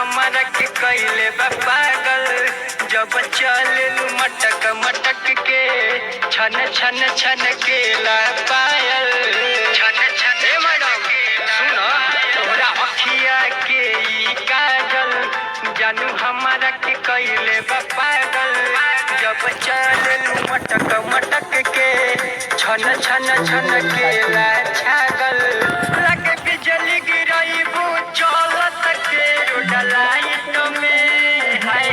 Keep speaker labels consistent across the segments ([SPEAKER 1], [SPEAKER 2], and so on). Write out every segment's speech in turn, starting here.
[SPEAKER 1] हमारा के कैले बा पागल। जब चललू मटक मटक के छन छन छन केला पायल। छन छन ए मैडम सुनो तोरा अखिया के ई काजल जानू हमारा के कैले बा पागल। जब चललू मटक मटक के छन छन छन केला छागल। लगे बिजली गिरईबू चलत के रोडलाइट में हाय।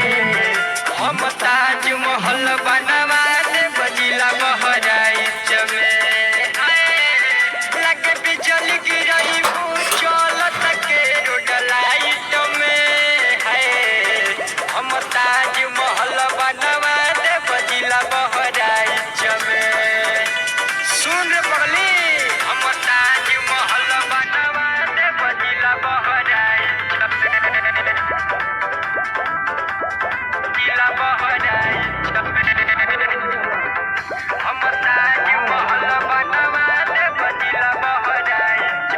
[SPEAKER 1] हम ताजमहल बनवा दे बजिला बहराइच में हाय। लगे बिजली गिरईबू चलत के रोडलाइट में हाय। हम ताजमहल बनवा दे बजिला बहराइच में। सुन रे पगली हम ताजमहल बनवा दे बजिला बहराइच में। जिला बहराइच में हम ताजमहल बनवा दे बजिला बहराइच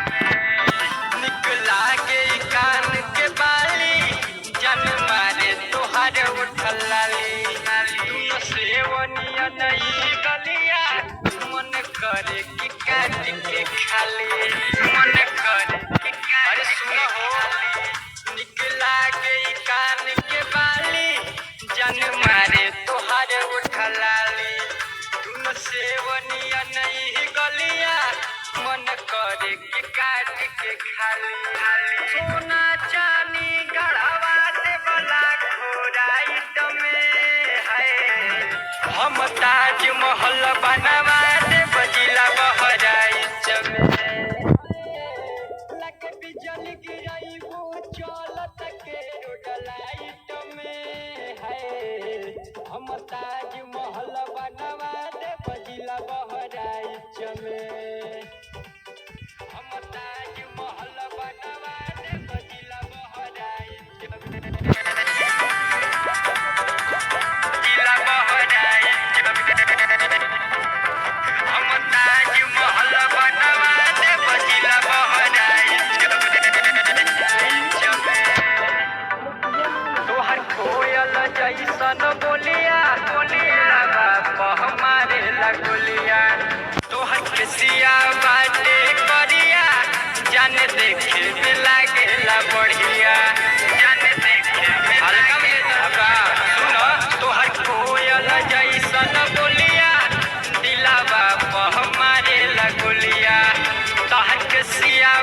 [SPEAKER 1] में। निक लागे कान के बाली जन मारे तोहार उठल लाली। सेवनिया नहीं गलिया मन करे कि काट के खाली। मन करे कि अरे सुनो हो निक लागे कान के बाली जन मारे तोहार उठल लाली। तुम सेवनिया नहीं गलिया मन करे कि काट के खाली। सोना चानी गढ़वा दे बला खोराइट में है। हम ताजमहल बनवा दे बजिला बहराइच में। लगे बिजली गिरईबू चलत के रोडलाइट में है। हम ताजमहल बनवा दे बजिला बहराइच में। हम ताजमहल बनवा दे बजिला बहराइच में। जिला बहराइच में हम ताजमहल बनवा दे बजिला बहराइच में। तोहर कोयल जैसन बोलिया बोलिया बाप हमारे लगोलिया। तोहर केसिया बाटे करिया जाने देखे में लागेला बढ़िया। जाने देखे में हल्का में धगा सुनो तोहर कोयल जैसन बोलिया दिलावा हमारे लगोलिया। तोहर केसिया